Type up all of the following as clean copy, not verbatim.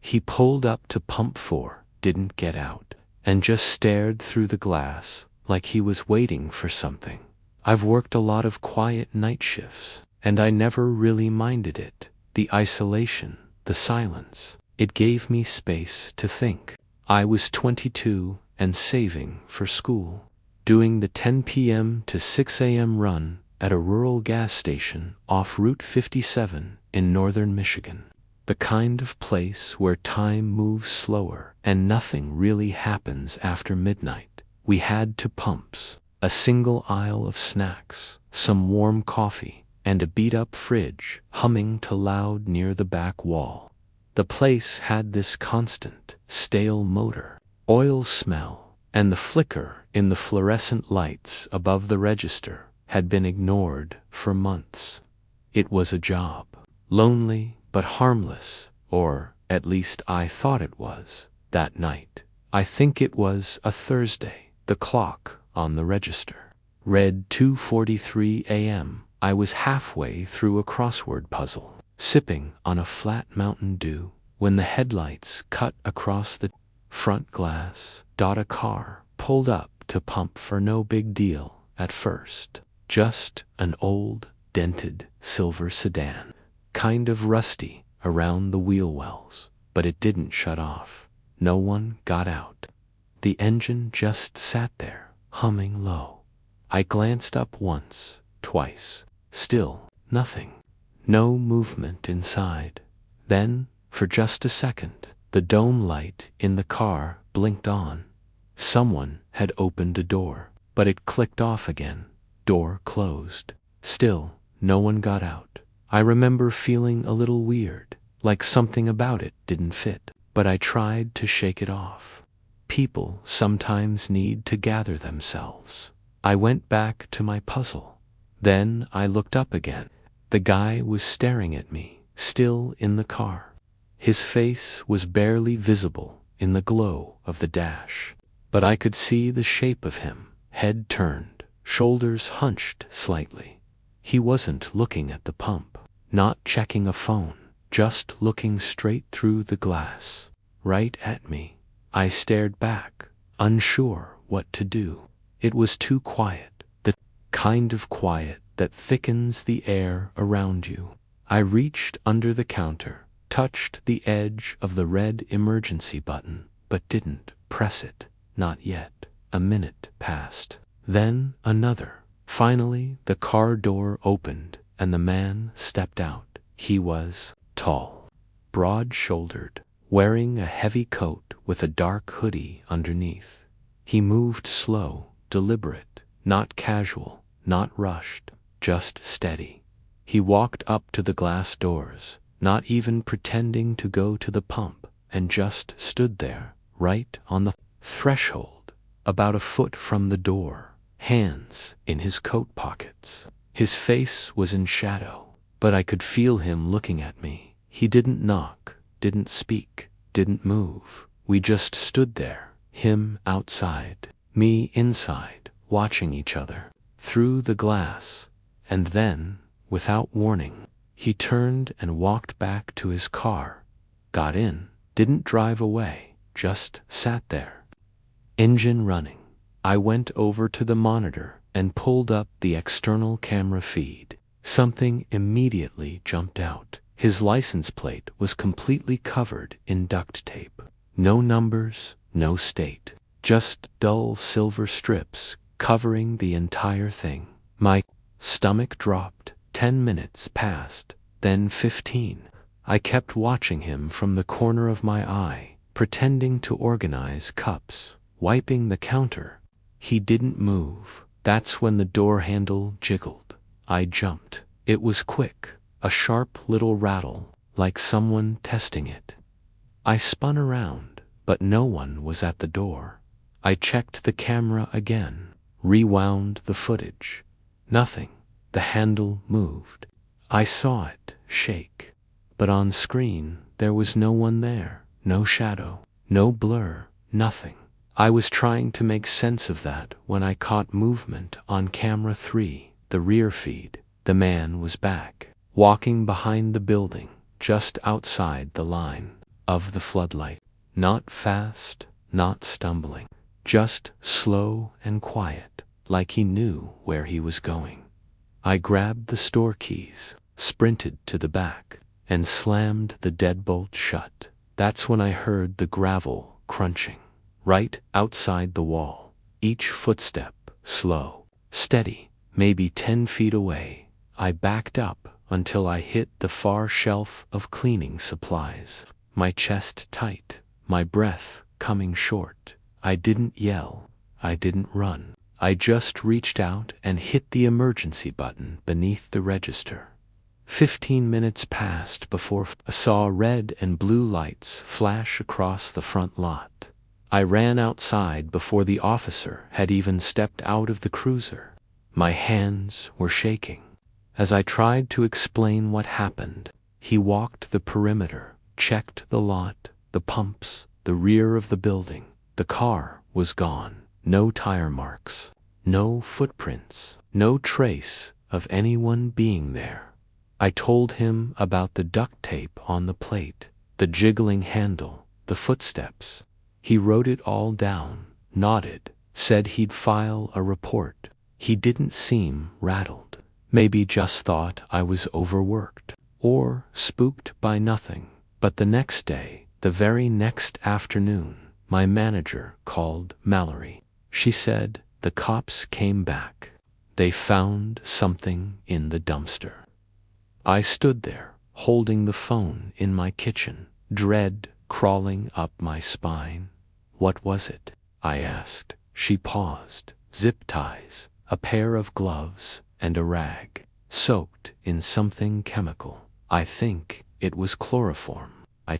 He pulled up to pump 4, didn't get out, and just stared through the glass like he was waiting for something. I've worked a lot of quiet night shifts, and I never really minded it. The isolation, the silence. It gave me space to think. I was 22 and saving for school, doing the 10 p.m. to 6 a.m. run at a rural gas station off Route 57 in northern Michigan. The kind of place where time moves slower and nothing really happens after midnight. We had 2 pumps, a single aisle of snacks, some warm coffee, and a beat-up fridge humming to loud near the back wall. The place had this constant, stale motor, oil smell, and the flicker in the fluorescent lights above the register had been ignored for months. It was a job. Lonely but harmless, or at least I thought it was, that night. I think it was a Thursday. The clock on the register read 2:43 a.m. I was halfway through a crossword puzzle, sipping on a flat Mountain Dew, when the headlights cut across the front glass. A car pulled up to pump for no big deal at first. Just an old, dented silver sedan, kind of rusty around the wheel wells, but it didn't shut off. No one got out. The engine just sat there, humming low. I glanced up once, twice. Still nothing. No movement inside. Then, for just a second, the dome light in the car blinked on. Someone had opened a door, but it clicked off again. Door closed. Still, no one got out. I remember feeling a little weird, like something about it didn't fit, but I tried to shake it off. People sometimes need to gather themselves. I went back to my puzzle. Then I looked up again. The guy was staring at me, still in the car. His face was barely visible in the glow of the dash, but I could see the shape of him, head turned, shoulders hunched slightly. He wasn't looking at the pump, not checking a phone, just looking straight through the glass, right at me. I stared back, unsure what to do. It was too quiet, the kind of quiet that thickens the air around you. I reached under the counter, touched the edge of the red emergency button, but didn't press it. Not yet. A minute passed. Then another. Finally, the car door opened, and the man stepped out. He was tall, broad-shouldered, wearing a heavy coat with a dark hoodie underneath. He moved slow, deliberate, not casual, not rushed, just steady. He walked up to the glass doors, not even pretending to go to the pump, and just stood there, right on the threshold, about a foot from the door, hands in his coat pockets. His face was in shadow, but I could feel him looking at me. He didn't knock, didn't speak, didn't move. We just stood there, him outside, me inside, watching each other through the glass. And then, without warning, he turned and walked back to his car, got in, didn't drive away, just sat there. Engine running. I went over to the monitor and pulled up the external camera feed. Something immediately jumped out. His license plate was completely covered in duct tape. No numbers, no state, just dull silver strips covering the entire thing. My stomach dropped. 10 minutes passed, then 15. I kept watching him from the corner of my eye, pretending to organize cups, wiping the counter. He didn't move. That's when the door handle jiggled. I jumped. It was quick, a sharp little rattle, like someone testing it. I spun around, but no one was at the door. I checked the camera again, rewound the footage. Nothing. The handle moved. I saw it shake, but on screen there was no one there, no shadow, no blur, nothing. I was trying to make sense of that when I caught movement on camera 3, the rear feed. The man was back, walking behind the building, just outside the line. of the floodlight. Not fast, not stumbling, just slow and quiet, like he knew where he was going. I grabbed the store keys, sprinted to the back, and slammed the deadbolt shut. That's when I heard the gravel crunching, right outside the wall. Each footstep, slow, steady, maybe 10 feet away. I backed up until I hit the far shelf of cleaning supplies, my chest tight, my breath coming short. I didn't yell, I didn't run. I just reached out and hit the emergency button beneath the register. 15 minutes passed before I saw red and blue lights flash across the front lot. I ran outside before the officer had even stepped out of the cruiser. My hands were shaking. As I tried to explain what happened, he walked the perimeter, checked the lot, the pumps, the rear of the building. The car was gone. No tire marks, no footprints, no trace of anyone being there. I told him about the duct tape on the plate, the jiggling handle, the footsteps. He wrote it all down, nodded, said he'd file a report. He didn't seem rattled. Maybe just thought I was overworked or spooked by nothing. But the next day, the very next afternoon, my manager called Mallory. She said the cops came back. They found something in the dumpster. I stood there, holding the phone in my kitchen, dread crawling up my spine. What was it? I asked. She paused. Zip ties, a pair of gloves, and a rag, soaked in something chemical. I think it was chloroform. I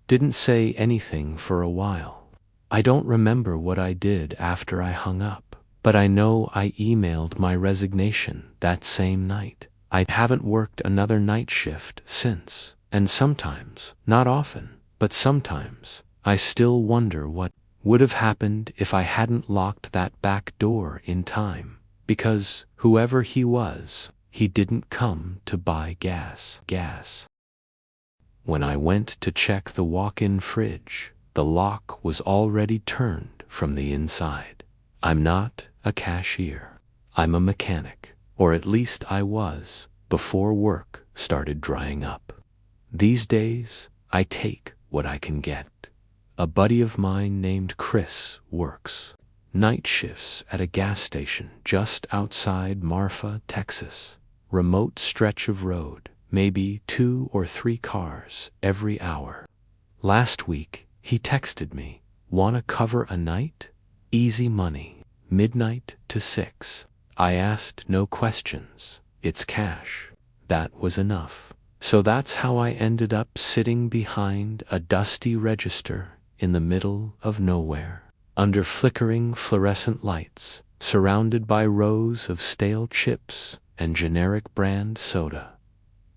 didn't say anything for a while. I don't remember what I did after I hung up, but I know I emailed my resignation that same night. I haven't worked another night shift since, and sometimes, not often, but sometimes, I still wonder what would have happened if I hadn't locked that back door in time, because whoever he was, he didn't come to buy gas. When I went to check the walk-in fridge, the lock was already turned from the inside. I'm not a cashier. I'm a mechanic, or at least I was, before work started drying up. These days, I take what I can get. A buddy of mine named Chris works night shifts at a gas station just outside Marfa, Texas. Remote stretch of road, maybe 2 or 3 cars every hour. Last week, he texted me, "Wanna cover a night? Easy money, midnight to 6. I asked no questions. It's cash. That was enough. So that's how I ended up sitting behind a dusty register in the middle of nowhere, under flickering fluorescent lights, surrounded by rows of stale chips and generic brand soda.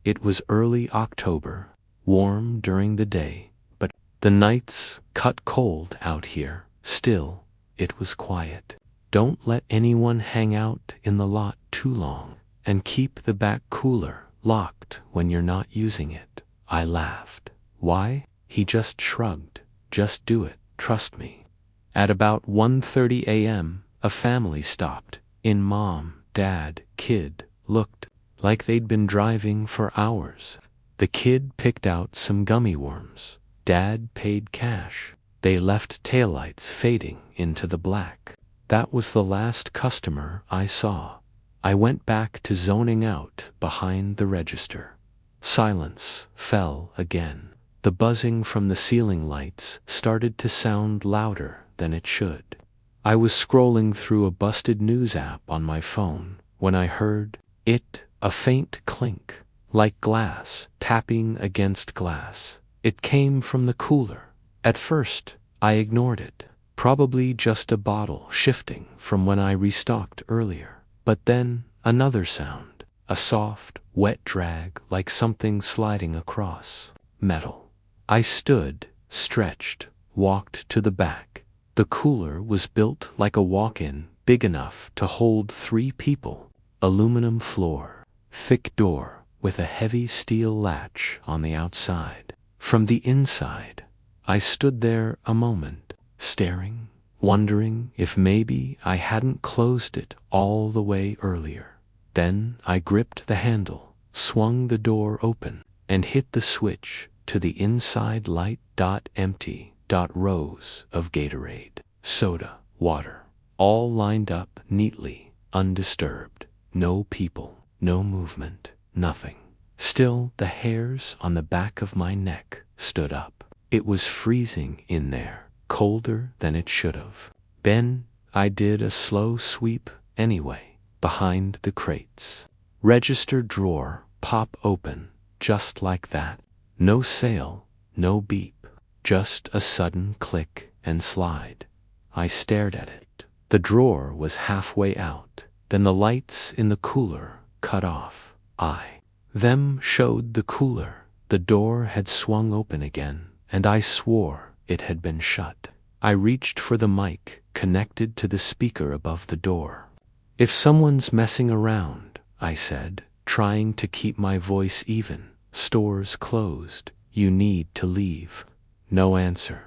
It was early October, warm during the day, but the nights cut cold out here. Still, it was quiet. Don't let anyone hang out in the lot too long, and keep the back cooler locked when you're not using it." I laughed. Why? He just shrugged. "Just do it, trust me." At about 1:30 a.m., a family stopped in. Mom, dad, kid looked like they'd been driving for hours. The kid picked out some gummy worms. Dad paid cash. They left taillights fading into the black. That was the last customer I saw. I went back to zoning out behind the register. Silence fell again. The buzzing from the ceiling lights started to sound louder than it should. I was scrolling through a busted news app on my phone when I heard it, a faint clink, like glass tapping against glass. It came from the cooler. At first, I ignored it. Probably just a bottle shifting from when I restocked earlier. But then, another sound. A soft, wet drag like something sliding across metal. I stood, stretched, walked to the back. The cooler was built like a walk-in, big enough to hold 3 people. Aluminum floor, thick door with a heavy steel latch on the outside. From the inside, I stood there a moment, staring, wondering if maybe I hadn't closed it all the way earlier. Then I gripped the handle, swung the door open, and hit the switch to the inside light. Empty. Rows of Gatorade, soda, water, all lined up neatly, undisturbed. No people, no movement, nothing. Still, the hairs on the back of my neck stood up. It was freezing in there, colder than it should have been. I did a slow sweep anyway, behind the crates. Register drawer, pop open, just like that. No sale, no beep, just a sudden click and slide. I stared at it. The drawer was halfway out. Then the lights in the cooler cut off. Them showed the cooler. The door had swung open again, and I swore it had been shut. I reached for the mic connected to the speaker above the door. "If someone's messing around," I said, trying to keep my voice even. "Store's closed. You need to leave." No answer.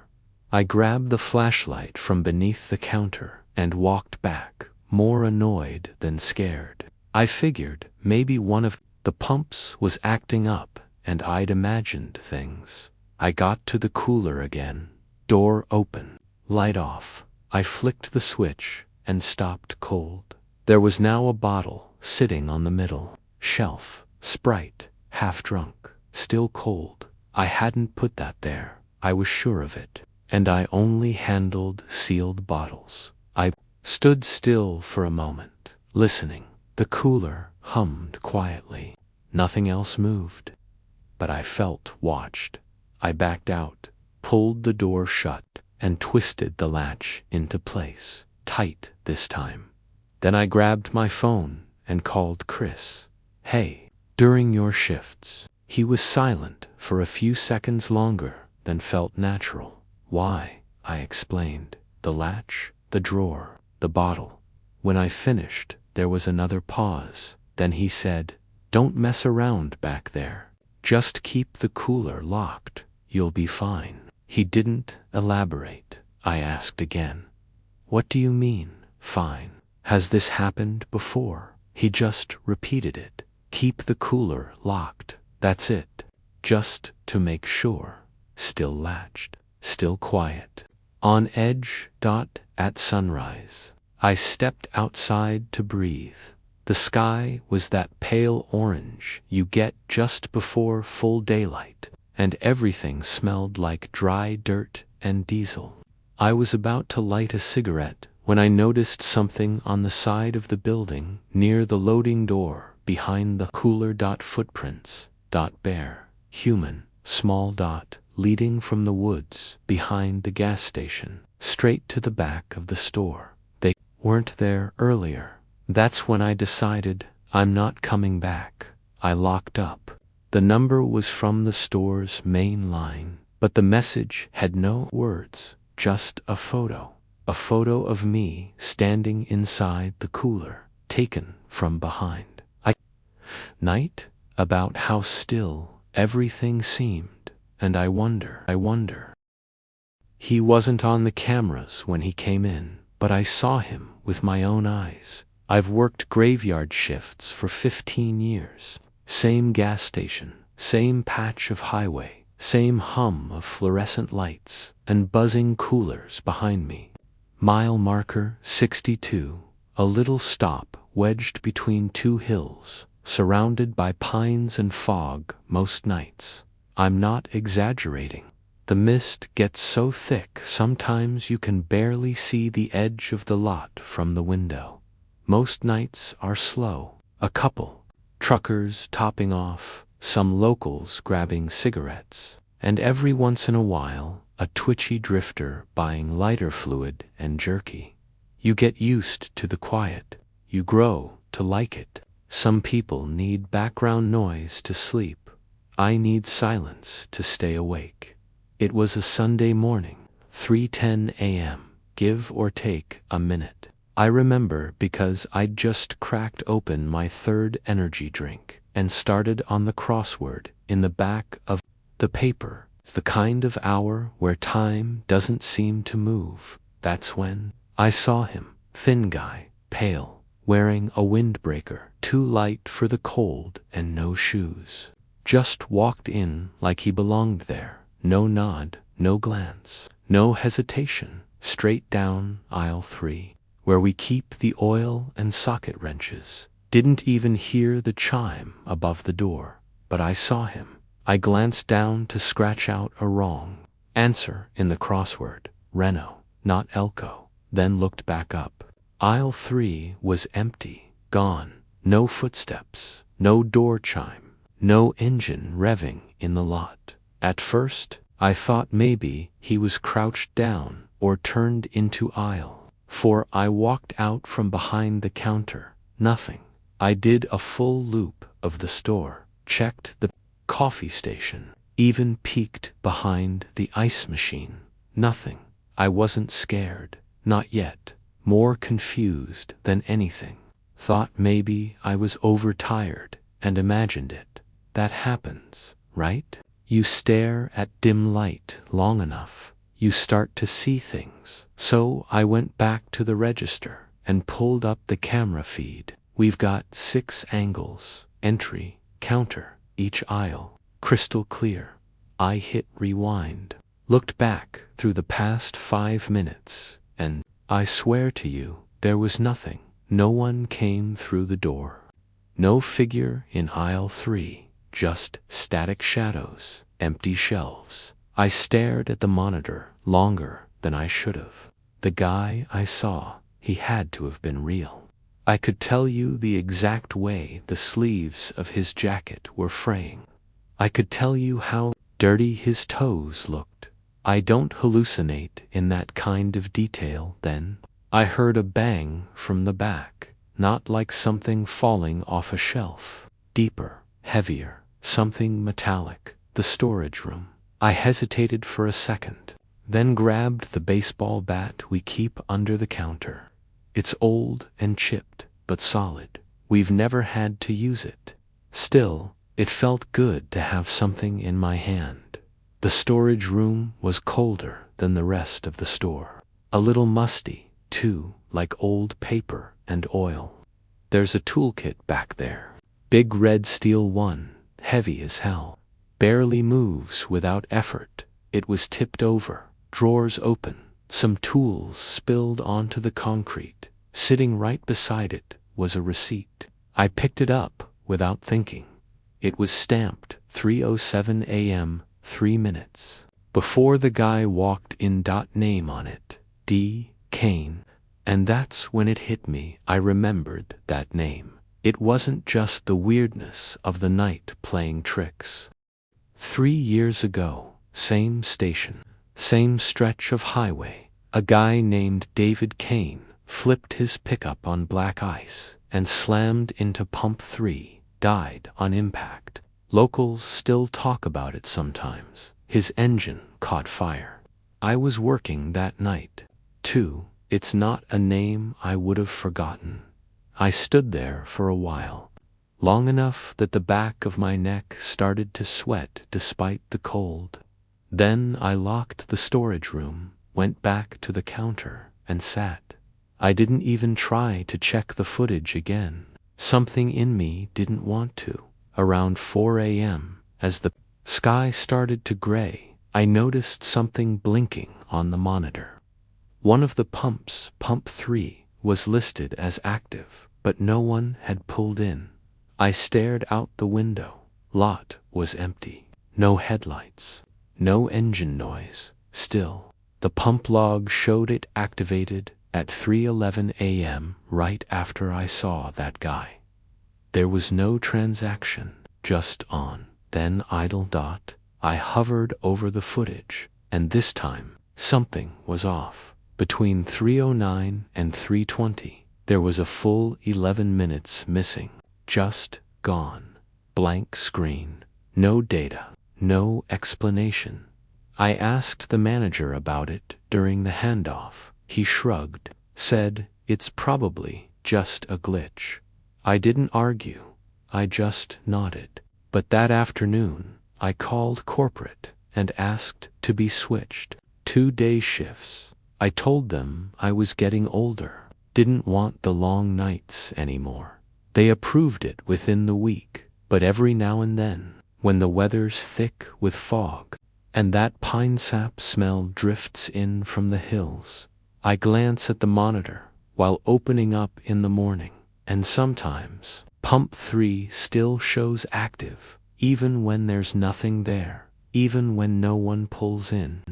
I grabbed the flashlight from beneath the counter and walked back, more annoyed than scared. I figured maybe one of the pumps was acting up and I'd imagined things. I got to the cooler again. Door open. Light off. I flicked the switch and stopped cold. There was now a bottle sitting on the middle shelf. Sprite, half drunk, still cold. I hadn't put that there. I was sure of it. And I only handled sealed bottles. I stood still for a moment, listening. The cooler hummed quietly. Nothing else moved. But I felt watched. I backed out, pulled the door shut, and twisted the latch into place, tight this time. Then I grabbed my phone and called Chris. "Hey, during your shifts." He was silent for a few seconds longer than felt natural. "Why?" I explained. "The latch, the drawer, the bottle." When I finished, there was another pause. Then he said, "Don't mess around back there. Just keep the cooler locked. You'll be fine." He didn't elaborate. I asked again, "What do you mean, fine? Has this happened before?" He just repeated it. "Keep the cooler locked. That's it. Just to make sure." Still latched. Still quiet. On edge. At sunrise, I stepped outside to breathe. The sky was that pale orange you get just before full daylight, and everything smelled like dry dirt and diesel. I was about to light a cigarette when I noticed something on the side of the building near the loading door behind the cooler. Footprints. Bare. Human. Small. Leading from the woods behind the gas station straight to the back of the store. They weren't there earlier. That's when I decided I'm not coming back. I locked up. The number was from the store's main line, but the message had no words, just a photo. A photo of me standing inside the cooler, taken from behind. Night, about how still everything seemed, and I wonder. He wasn't on the cameras when he came in, but I saw him with my own eyes. I've worked graveyard shifts for 15 years. Same gas station, same patch of highway, same hum of fluorescent lights and buzzing coolers behind me. Mile marker 62, a little stop wedged between two hills, surrounded by pines and fog most nights. I'm not exaggerating. The mist gets so thick sometimes you can barely see the edge of the lot from the window. Most nights are slow. A couple truckers topping off, some locals grabbing cigarettes, and every once in a while a twitchy drifter buying lighter fluid and jerky. You get used to the quiet. You grow to like it. Some people need background noise to sleep. I need silence to stay awake. It was a Sunday morning, 3:10 a.m., give or take a minute. I remember because I'd just cracked open my third energy drink and started on the crossword in the back of the paper It's the kind of hour where time doesn't seem to move. That's when I saw him. Thin guy, pale, wearing a windbreaker, too light for the cold, and no shoes. Just walked in like he belonged there. No nod, no glance, no hesitation. Straight down aisle 3, where we keep the oil and socket wrenches. Didn't even hear the chime above the door, but I saw him. I glanced down to scratch out a wrong answer in the crossword. Reno, not Elko. Then looked back up. Aisle 3 was empty, gone. No footsteps, no door chime, no engine revving in the lot. At first, I thought maybe he was crouched down or turned into aisle 4. I walked out from behind the counter. Nothing. I did a full loop of the store, checked the coffee station, even peeked behind the ice machine. Nothing. I wasn't scared. Not yet. More confused than anything. Thought maybe I was overtired and imagined it. That happens, right? You stare at dim light long enough, you start to see things. So I went back to the register and pulled up the camera feed. We've got 6 angles, entry, counter, each aisle, crystal clear. I hit rewind, looked back through the past 5 minutes, and I swear to you, there was nothing. No one came through the door. No figure in aisle 3, just static shadows, empty shelves. I stared at the monitor longer than I should have. The guy I saw, he had to have been real. I could tell you the exact way the sleeves of his jacket were fraying. I could tell you how dirty his toes looked. I don't hallucinate in that kind of detail then. I heard a bang from the back, not like something falling off a shelf. Deeper, heavier, something metallic. The storage room. I hesitated for a second, then grabbed the baseball bat we keep under the counter. It's old and chipped, but solid. We've never had to use it. Still, it felt good to have something in my hand. The storage room was colder than the rest of the store. A little musty, too, like old paper and oil. There's a toolkit back there. Big red steel one, heavy as hell. Barely moves without effort. It was tipped over, drawers open, some tools spilled onto the concrete. Sitting right beside it was a receipt. I picked it up without thinking. It was stamped 3:07 a.m., 3 minutes. Before the guy walked in. Name on it, D. Kane. And that's when it hit me. I remembered that name. It wasn't just the weirdness of the night playing tricks. 3 years ago, same station, same stretch of highway, a guy named David Kane flipped his pickup on black ice and slammed into pump 3, died on impact. Locals still talk about it sometimes. His engine caught fire. I was working that night, too. It's not a name I would have forgotten. I stood there for a while, long enough that the back of my neck started to sweat despite the cold. Then I locked the storage room, went back to the counter, and sat. I didn't even try to check the footage again. Something in me didn't want to. Around 4 a.m., as the sky started to gray, I noticed something blinking on the monitor. One of the pumps, pump 3, was listed as active, but no one had pulled in. I stared out the window. Lot was empty. No headlights. No engine noise. Still, the pump log showed it activated at 3:11 a.m. right after I saw that guy. There was no transaction, just on, then idle. I hovered over the footage, and this time, something was off. Between 3:09 and 3:20, there was a full 11 minutes missing. Just gone. Blank screen. No data. No explanation. I asked the manager about it during the handoff. He shrugged, said, "It's probably just a glitch." I didn't argue. I just nodded. But that afternoon, I called corporate and asked to be switched. 2-day shifts. I told them I was getting older, didn't want the long nights anymore. They approved it within the week, but every now and then, when the weather's thick with fog, and that pine sap smell drifts in from the hills, I glance at the monitor while opening up in the morning, and sometimes pump 3 still shows active, even when there's nothing there, even when no one pulls in.